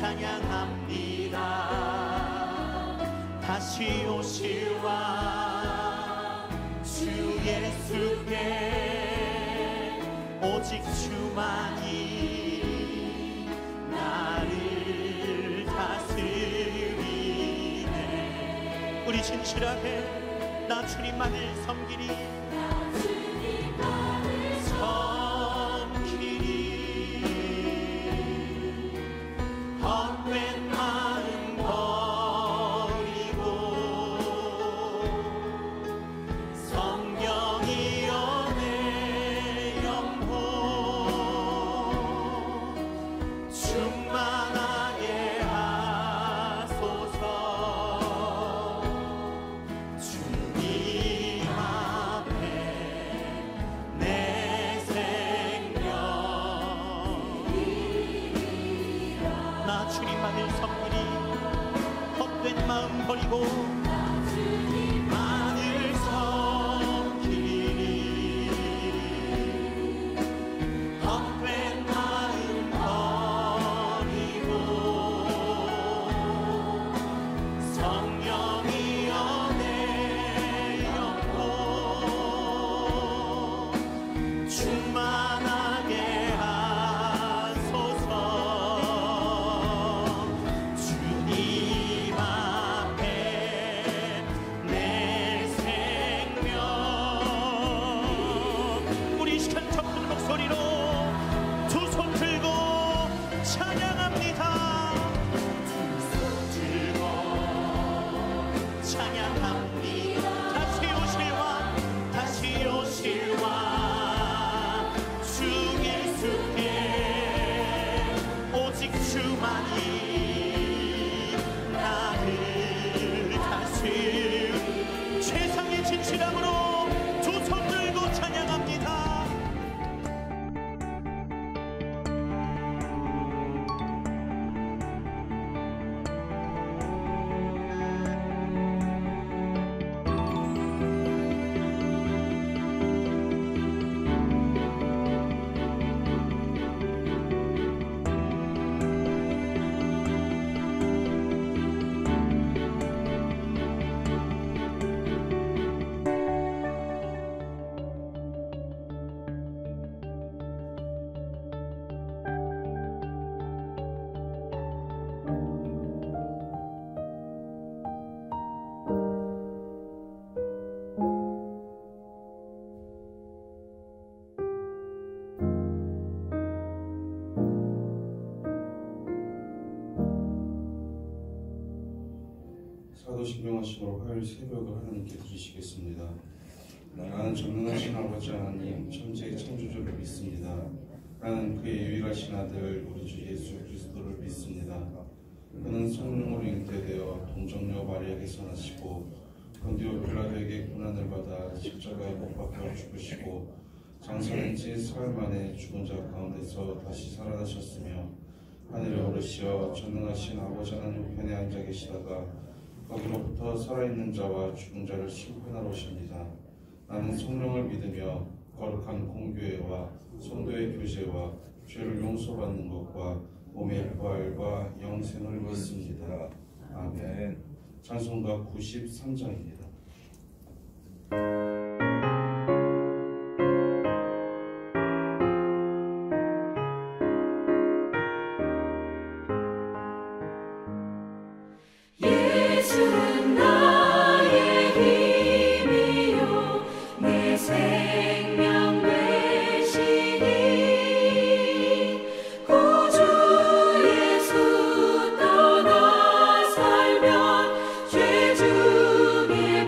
찬양합니다. 다시 오실 왕 주 예수께 오직 주만이 나를 다스리네. 우리 진실하게 나 주님만을 섬기리, 헛된 마음 버리고 성경이여 내 영혼 충만하게 하소서. 주님 앞에 내 생명 나 주님만을 섬기리, 헛된 마음 버리고 주님만을 섬기리. 헛된 마음 버리고 성령이여 내 영혼 충만하게 하소서. 주님 앞에 내 생명. 우리 이 시간 첫 목소리로 두 손 들고 찬양합니다. 두 손 들고 찬양합니다. 다시 오실 왕, 다시 오실 왕 주 예수께 오직 주만이 나를 다스리. 최상의 진실함으로 두 손 들고 찬양합니다. 사도신경하심으로 화요일 새벽을 하나님께 드리시겠습니다. 나는 전능하신 아버지 하나님 천지의 창조주를 믿습니다. 나는 그의 유일하신 아들 우리 주 예수 그리스도를 믿습니다. 그는 성령으로 잉태되어 동정녀 마리아에게서 나시고 본디오 빌라도에게 고난을 받아 십자가에 못 박혀 죽으시고 장사된 지 사흘 만에 죽은 자 가운데서 다시 살아나셨으며 하늘에 오르시어 전능하신 아버지 하나님 우편에 앉아 계시다가 거기로부터 살아있는 자와 죽은 자를 심판하러 오십니다. 나는 성령을 믿으며 거룩한 공교회와 성도의 교제와 죄를 용서받는 것과 몸의 부활과 영생을 믿습니다. 아멘. 찬송가 93장입니다. 예수는 나의 힘이요 내 생명 되시니 구주 예수 떠나 살면 죄 중에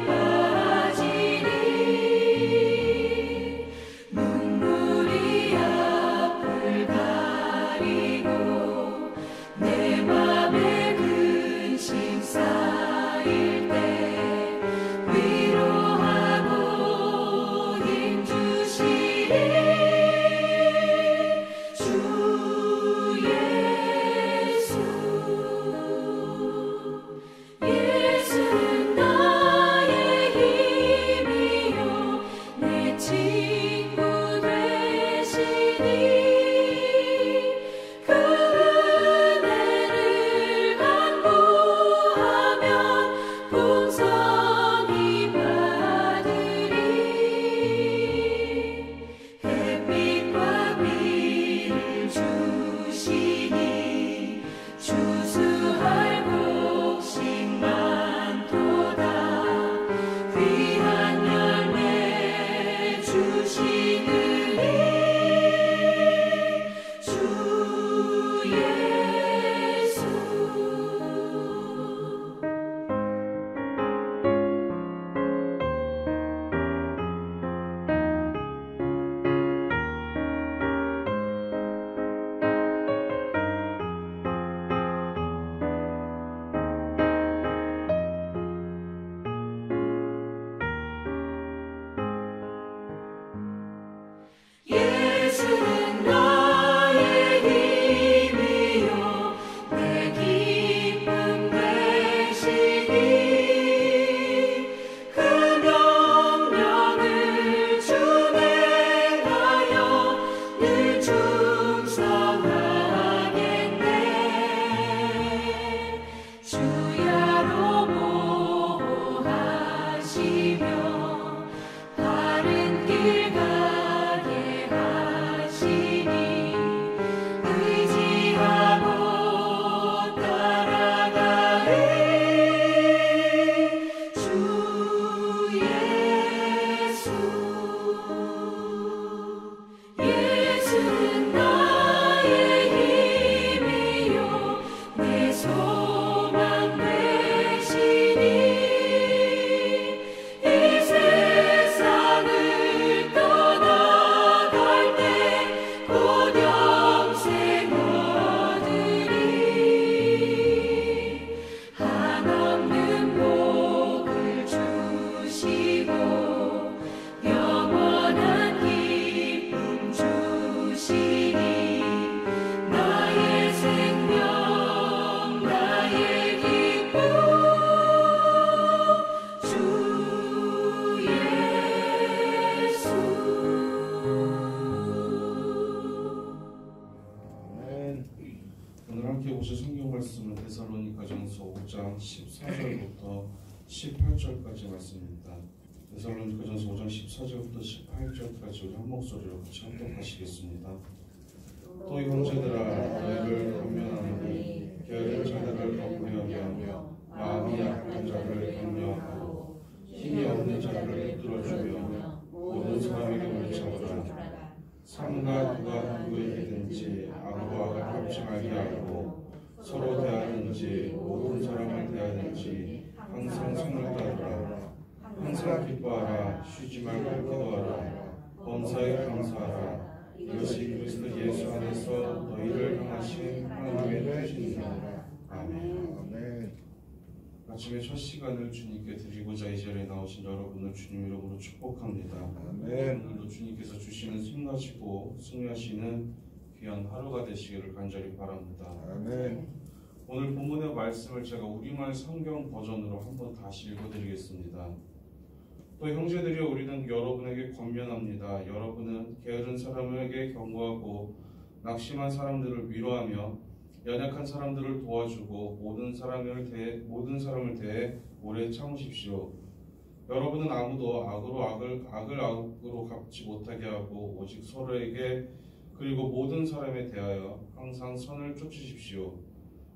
함께 보실 성경 말씀은 데살로니가전서 5장 14절부터 18절까지 말씀입니다. 데살로니가전서 5장 14절부터 18절까지 우리 한 목소리로 같이 합독하시겠습니다. 또 형제들아 너희를 권면하노니 게으른 자들을 격려하며 마음이 약한 자를 격려하고 힘이 없는 자를 붙들어주며 모든 사람에게 물리쳐보라. 삼가 누가 누구에게든지 악으로 악을 갚지 말게 하고 서로 대하든지 모든 사람을 대하든지 항상 선을 따르라. 항상 기뻐하라. 쉬지 말고 기도하라. 범사에 감사하라. 이것이 그리스도 예수 안에서 너희를 향하신 하나님의 뜻이니라. 아멘. 아침에 첫 시간을 주님께 드리고자 이 자리에 나오신 여러분을 주님 이름으로 축복합니다. 아멘. 오늘도 주님께서 주시는 힘 가지고 승리하시는 귀한 하루가 되시기를 간절히 바랍니다. 아멘. 오늘 본문의 말씀을 제가 우리말 성경 버전으로 한번 다시 읽어드리겠습니다. 또 형제들이여 우리는 여러분에게 권면합니다. 여러분은 게으른 사람에게 경고하고 낙심한 사람들을 위로하며 연약한 사람들을 도와주고 모든 사람을 대해 오래 참으십시오. 여러분은 아무도 악을 악으로 갚지 못하게 하고 오직 서로에게 그리고 모든 사람에 대하여 항상 선을 쫓으십시오.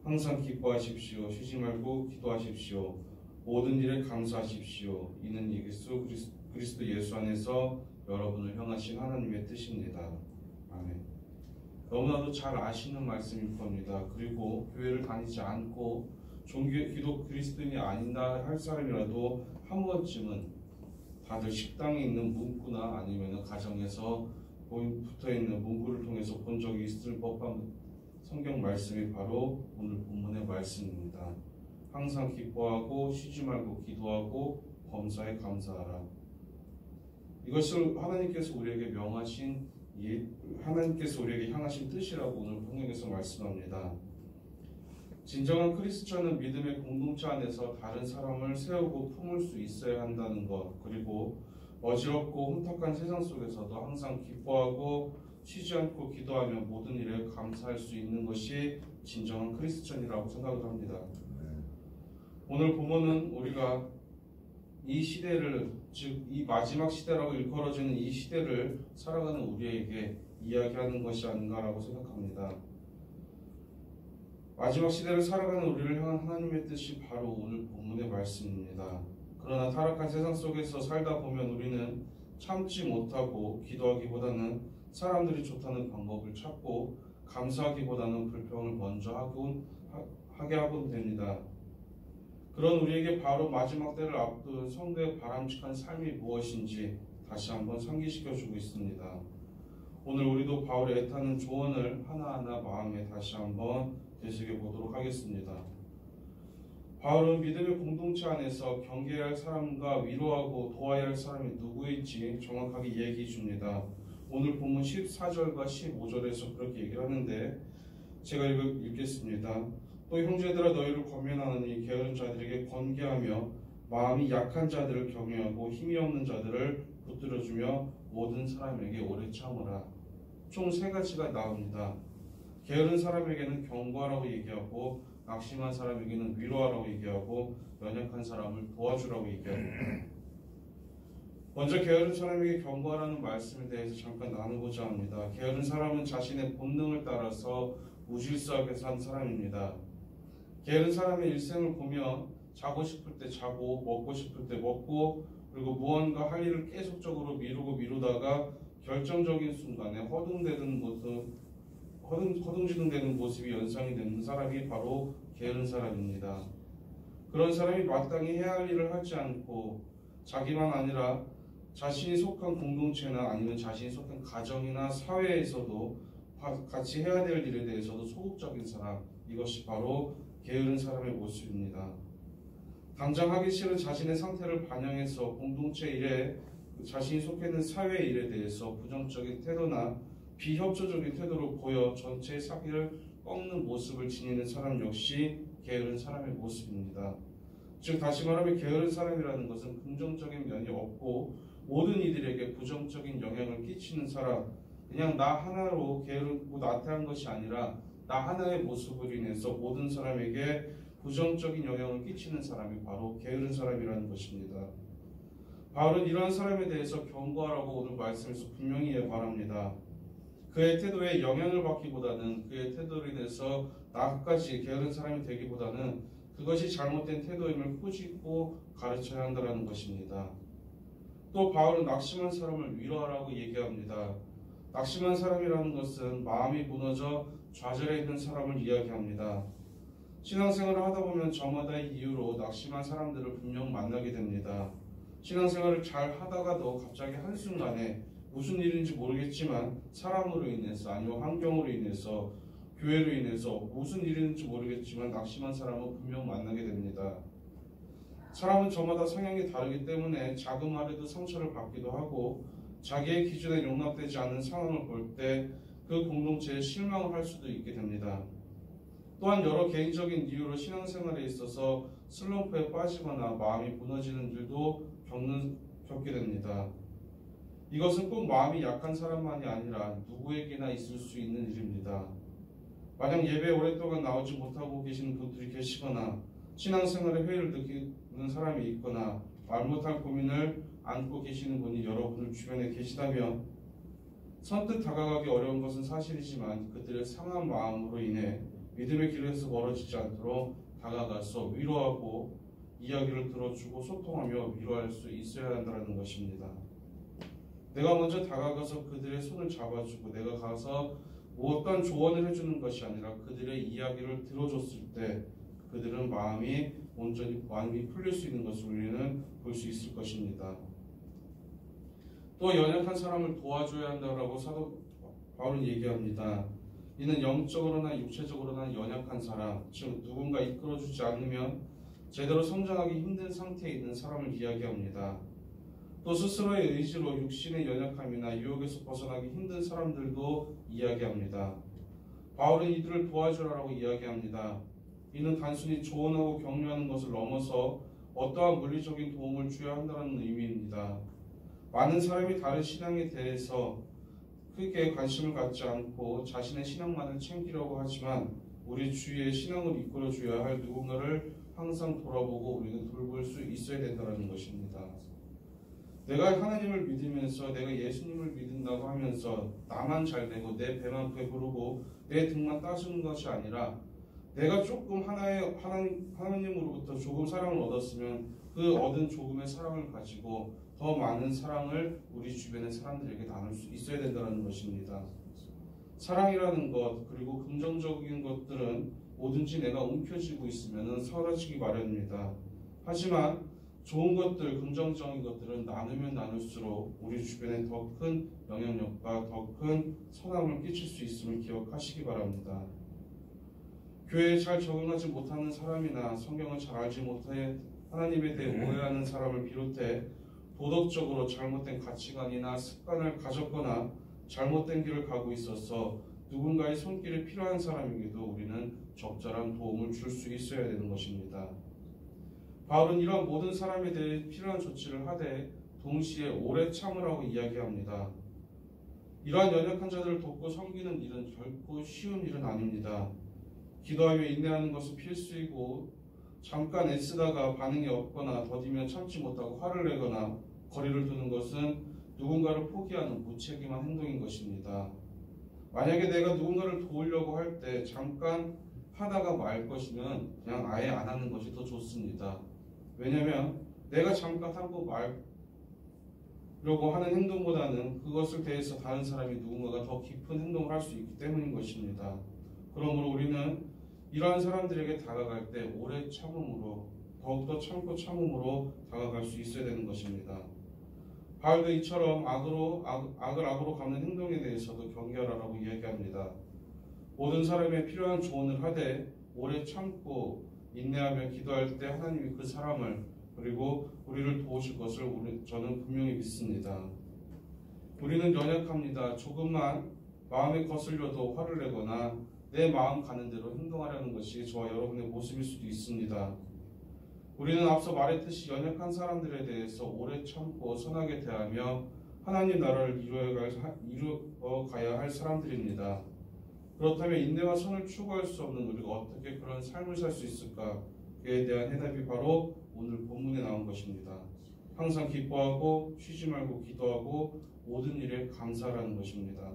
항상 기뻐하십시오. 쉬지 말고 기도하십시오. 모든 일에 감사하십시오. 이는 그리스도 예수 안에서 여러분을 향하신 하나님의 뜻입니다. 아멘. 너무나도 잘 아시는 말씀일 겁니다. 그리고 교회를 다니지 않고 기독 그리스도인이 아니다 할 사람이라도 한 번쯤은 다들 식당에 있는 문구나 아니면 가정에서 붙어있는 문구를 통해서 본 적이 있을 법한 성경 말씀이 바로 오늘 본문의 말씀입니다. 항상 기뻐하고 쉬지 말고 기도하고 범사에 감사하라. 이것을 하나님께서 우리에게 향하신 뜻이라고 오늘 성경에서 말씀합니다. 진정한 크리스천은 믿음의 공동체 안에서 다른 사람을 세우고 품을 수 있어야 한다는 것, 그리고 어지럽고 혼탁한 세상 속에서도 항상 기뻐하고 쉬지 않고 기도하며 모든 일에 감사할 수 있는 것이 진정한 크리스천이라고 생각을 합니다. 오늘 본문은 우리가 이 시대를, 즉 이 마지막 시대라고 일컬어지는 이 시대를 살아가는 우리에게 이야기하는 것이 아닌가라고 생각합니다. 마지막 시대를 살아가는 우리를 향한 하나님의 뜻이 바로 오늘 본문의 말씀입니다. 그러나 타락한 세상 속에서 살다 보면 우리는 참지 못하고 기도하기보다는 사람들이 좋다는 방법을 찾고 감사하기보다는 불평을 먼저 하게 하곤 됩니다. 그런 우리에게 바로 마지막 때를 앞둔 성도의 바람직한 삶이 무엇인지 다시 한번 상기시켜주고 있습니다. 오늘 우리도 바울의 애타는 조언을 하나하나 마음에 다시 한번 되새겨보도록 하겠습니다. 바울은 믿음의 공동체 안에서 경계해야 할 사람과 위로하고 도와야 할 사람이 누구일지 정확하게 얘기해 줍니다. 오늘 본문 14절과 15절에서 그렇게 얘기를 하는데 제가 읽겠습니다. 또 형제들아 너희를 권면하느니 게으른 자들에게 권계하며 마음이 약한 자들을 격려하고 힘이 없는 자들을 붙들어주며 모든 사람에게 오래 참으라. 총 3가지가 나옵니다. 게으른 사람에게는 경고하라고 얘기하고 낙심한 사람에게는 위로하라고 얘기하고 연약한 사람을 도와주라고 얘기합니다. 먼저 게으른 사람에게 경고하라는 말씀에 대해서 잠깐 나누고자 합니다. 게으른 사람은 자신의 본능을 따라서 무질서하게 산 사람입니다. 게으른 사람의 일생을 보면 자고 싶을 때 자고 먹고 싶을 때 먹고 그리고 무언가 할 일을 계속적으로 미루다가 결정적인 순간에 허둥지둥대는 모습이 연상이 되는 사람이 바로 게으른 사람입니다. 그런 사람이 마땅히 해야 할 일을 하지 않고 자기만 아니라 자신이 속한 공동체나 아니면 자신이 속한 가정이나 사회에서도 같이 해야 될 일에 대해서도 소극적인 사람, 이것이 바로 게으른 사람의 모습입니다. 당장 하기 싫은 자신의 상태를 반영해서 공동체 일에 자신이 속해 있는 사회 일에 대해서 부정적인 태도나 비협조적인 태도를 보여 전체의 사기를 꺾는 모습을 지니는 사람 역시 게으른 사람의 모습입니다. 즉 다시 말하면 게으른 사람이라는 것은 긍정적인 면이 없고 모든 이들에게 부정적인 영향을 끼치는 사람, 그냥 나 하나로 게으르고 나태한 것이 아니라 나 하나의 모습으로 인해서 모든 사람에게 부정적인 영향을 끼치는 사람이 바로 게으른 사람이라는 것입니다. 바울은 이러한 사람에 대해서 경고하라고 오늘 말씀에서 분명히 예고합니다. 그의 태도에 영향을 받기보다는 그의 태도로 인해서 나까지 게으른 사람이 되기보다는 그것이 잘못된 태도임을 꾸짖고 가르쳐야 한다는 것입니다. 또 바울은 낙심한 사람을 위로하라고 얘기합니다. 낙심한 사람이라는 것은 마음이 무너져 좌절해 있는 사람을 이야기합니다. 신앙생활을 하다 보면 저마다의 이유로 낙심한 사람들을 분명 만나게 됩니다. 신앙생활을 잘 하다가도 갑자기 한순간에 무슨 일인지 모르겠지만 사람으로 인해서 아니면 환경으로 인해서 교회로 인해서 무슨 일인지 모르겠지만 낙심한 사람은 분명 만나게 됩니다. 사람은 저마다 성향이 다르기 때문에 작은 말에도 상처를 받기도 하고 자기의 기준에 용납되지 않는 상황을 볼 때 그 공동체에 실망을 할 수도 있게 됩니다. 또한 여러 개인적인 이유로 신앙생활에 있어서 슬럼프에 빠지거나 마음이 무너지는 일도 겪게 됩니다. 이것은 꼭 마음이 약한 사람만이 아니라 누구에게나 있을 수 있는 일입니다. 만약 예배에 오랫동안 나오지 못하고 계시는 분들이 계시거나 신앙생활에 회의를 느끼는 사람이 있거나 말 못할 고민을 안고 계시는 분이 여러분들 주변에 계시다면 선뜻 다가가기 어려운 것은 사실이지만 그들의 상한 마음으로 인해 믿음의 길에서 멀어지지 않도록 다가가서 위로하고 이야기를 들어주고 소통하며 위로할 수 있어야 한다는 것입니다. 내가 먼저 다가가서 그들의 손을 잡아주고 내가 가서 어떤 조언을 해주는 것이 아니라 그들의 이야기를 들어줬을 때 그들은 마음이 온전히 풀릴 수 있는 것을 우리는 볼 수 있을 것입니다. 또 연약한 사람을 도와줘야 한다고 사도 바울은 얘기합니다. 이는 영적으로나 육체적으로나 연약한 사람, 즉 누군가 이끌어주지 않으면 제대로 성장하기 힘든 상태에 있는 사람을 이야기합니다. 또 스스로의 의지로 육신의 연약함이나 유혹에서 벗어나기 힘든 사람들도 이야기합니다. 바울은 이들을 도와주라고 이야기합니다. 이는 단순히 조언하고 격려하는 것을 넘어서 어떠한 물리적인 도움을 줘야 한다는 의미입니다. 많은 사람이 다른 신앙에 대해서 크게 관심을 갖지 않고 자신의 신앙만을 챙기려고 하지만 우리 주위의 신앙을 이끌어줘야 할 누군가를 항상 돌아보고 우리는 돌볼 수 있어야 된다는 것입니다. 내가 하나님을 믿으면서 내가 예수님을 믿는다고 하면서 나만 잘되고 내 배만 배부르고 내 등만 따주는 것이 아니라 내가 조금 하나님으로부터 조금 사랑을 얻었으면 그 얻은 조금의 사랑을 가지고 더 많은 사랑을 우리 주변의 사람들에게 나눌 수 있어야 된다는 것입니다. 사랑이라는 것 그리고 긍정적인 것들은 뭐든지 내가 움켜쥐고 있으면 사라지기 마련입니다. 하지만 좋은 것들, 긍정적인 것들은 나누면 나눌수록 우리 주변에 더 큰 영향력과 더 큰 선함을 끼칠 수 있음을 기억하시기 바랍니다. 교회에 잘 적응하지 못하는 사람이나 성경을 잘 알지 못해 하나님에 대해 오해하는 사람을 비롯해 도덕적으로 잘못된 가치관이나 습관을 가졌거나 잘못된 길을 가고 있어서 누군가의 손길이 필요한 사람에게도 우리는 적절한 도움을 줄 수 있어야 되는 것입니다. 바울은 이러한 모든 사람에 대해 필요한 조치를 하되 동시에 오래 참으라고 이야기합니다. 이러한 연약한 자들을 돕고 섬기는 일은 결코 쉬운 일은 아닙니다. 기도하며 인내하는 것은 필수이고 잠깐 애쓰다가 반응이 없거나 더디면 참지 못하고 화를 내거나 거리를 두는 것은 누군가를 포기하는 무책임한 행동인 것입니다. 만약에 내가 누군가를 도우려고 할 때 잠깐 하다가 말 것이면 그냥 아예 안 하는 것이 더 좋습니다. 왜냐하면 내가 잠깐 하고 말려고 하는 행동보다는 그것을 대해서 다른 사람이 누군가가 더 깊은 행동을 할 수 있기 때문인 것입니다. 그러므로 우리는 이러한 사람들에게 다가갈 때 오래 참음으로 더욱더 참고 참음으로 다가갈 수 있어야 되는 것입니다. 바울도 이처럼 악을 악으로 갚는 행동에 대해서도 경계하라고 이야기합니다. 모든 사람에 필요한 조언을 하되 오래 참고 인내하며 기도할 때 하나님이 그 사람을 그리고 우리를 도우실 것을 저는 분명히 믿습니다. 우리는 연약합니다. 조금만 마음에 거슬려도 화를 내거나 내 마음 가는 대로 행동하려는 것이 저와 여러분의 모습일 수도 있습니다. 우리는 앞서 말했듯이 연약한 사람들에 대해서 오래 참고 선하게 대하며 하나님 나라를 이루어가야 할 사람들입니다. 그렇다면 인내와 선을 추구할 수 없는 우리가 어떻게 그런 삶을 살 수 있을까? 그에 대한 해답이 바로 오늘 본문에 나온 것입니다. 항상 기뻐하고 쉬지 말고 기도하고 모든 일에 감사하라는 것입니다.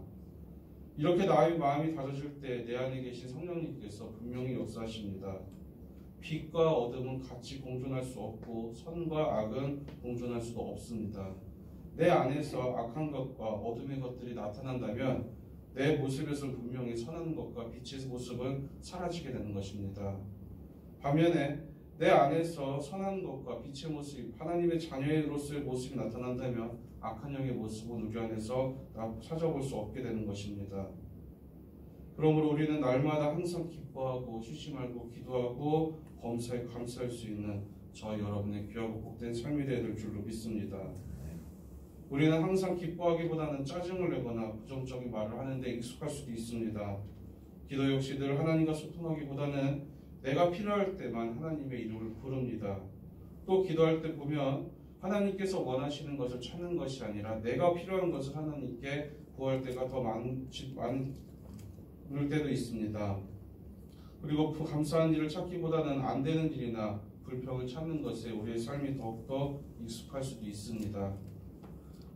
이렇게 나의 마음이 다져질 때 내 안에 계신 성령님께서 분명히 역사하십니다. 빛과 어둠은 같이 공존할 수 없고 선과 악은 공존할 수도 없습니다. 내 안에서 악한 것과 어둠의 것들이 나타난다면 내 모습에서 분명히 선한 것과 빛의 모습은 사라지게 되는 것입니다. 반면에 내 안에서 선한 것과 빛의 모습, 하나님의 자녀로서의 모습이 나타난다면 악한 영의 모습은 우리 안에서 찾아볼 수 없게 되는 것입니다. 그러므로 우리는 날마다 항상 기뻐하고 쉬지 말고 기도하고 범사에 감사할 수 있는 저 여러분의 귀하고 복된 삶이 되야 될 줄로 믿습니다. 우리는 항상 기뻐하기보다는 짜증을 내거나 부정적인 말을 하는데 익숙할 수도 있습니다. 기도 역시 늘 하나님과 소통하기보다는 내가 필요할 때만 하나님의 이름을 부릅니다. 또 기도할 때 보면 하나님께서 원하시는 것을 찾는 것이 아니라 내가 필요한 것을 하나님께 구할 때가 더 많을 때도 있습니다. 그리고 그 감사한 일을 찾기보다는 안 되는 일이나 불평을 찾는 것에 우리의 삶이 더욱더 익숙할 수도 있습니다.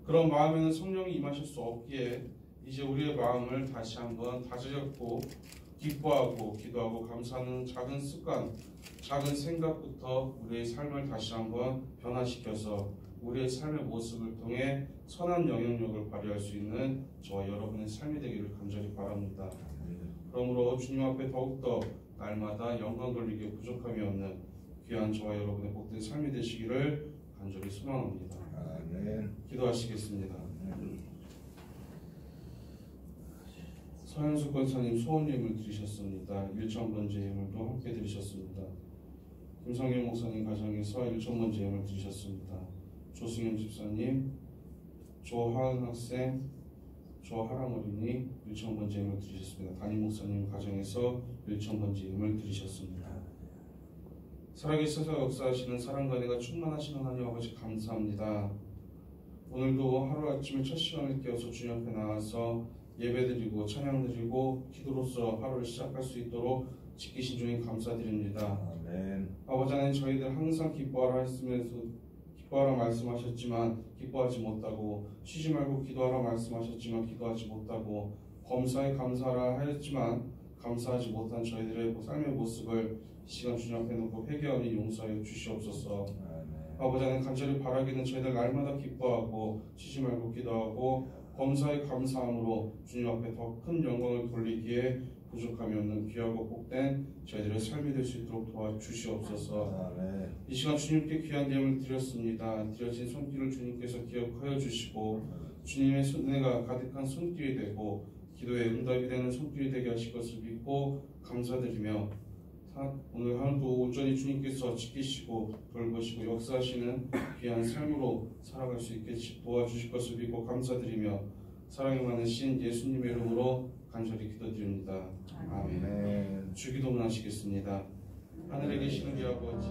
그런 마음에는 성령이 임하실 수 없기에 이제 우리의 마음을 다시 한번 다져잡고 기뻐하고 기도하고 감사하는 작은 습관, 작은 생각부터 우리의 삶을 다시 한번 변화시켜서 우리의 삶의 모습을 통해 선한 영향력을 발휘할 수 있는 저와 여러분의 삶이 되기를 간절히 바랍니다. 그러므로 주님 앞에 더욱더 날마다 영광 돌리기에 부족함이 없는 귀한 저와 여러분의 복된 삶이 되시기를 간절히 소망합니다. 아멘. 기도하시겠습니다. 서현숙 권사님 소원예물 드리셨습니다. 1,000번째 예물도 함께 드리셨습니다. 김성현 목사님 가정에서 1,000번째 예물 드리셨습니다. 조승현 집사님, 조하은 학생, 조하람 어린이 1,000번째 예물 드리셨습니다. 담임 목사님 가정에서 1,000번째 예물 드리셨습니다. 살아계셔서 역사하시는 사랑과 은혜가 충만하신 하나님 아버지 감사합니다. 오늘도 하루아침에 첫 시간을 깨어서 주님 앞에 나와서 예배드리고 찬양드리고 기도로서 하루를 시작할 수 있도록 지키신 주님 감사드립니다. 아멘. 아버지 하나님, 저희들 항상 기뻐하라 했으면서 기뻐하라 말씀하셨지만 기뻐하지 못하고, 쉬지 말고 기도하라 말씀하셨지만 기도하지 못하고, 범사에 감사하라 하였지만 감사하지 못한 저희들의 삶의 모습을 이 시간 주님 앞에 놓고 회개하니 용서하여 주시옵소서. 아버지 하나님, 간절히 바라기는 저희들 날마다 기뻐하고 쉬지 말고 기도하고 범사에 감사함으로 주님 앞에 더 큰 영광을 돌리기에 부족함이 없는 귀하고 복된 저희들의 삶이 될 수 있도록 도와주시옵소서. 아멘. 이 시간 주님께 귀한 예물을 드렸습니다. 드려진 손길을 주님께서 기억하여 주시고 주님의 은혜가 가득한 손길이 되고 기도의 응답이 되는 손길이 되게 하실 것을 믿고 감사드리며, 오늘 하루도 온전히 주님께서 지키시고 돌보시고 역사하시는 귀한 삶으로 살아갈 수 있게 도와주실 것을 믿고 감사드리며 사랑이 많으신 예수님의 이름으로 간절히 기도드립니다. 아멘. 주기도문 하시겠습니다. 하늘에 계시는 우리 아버지,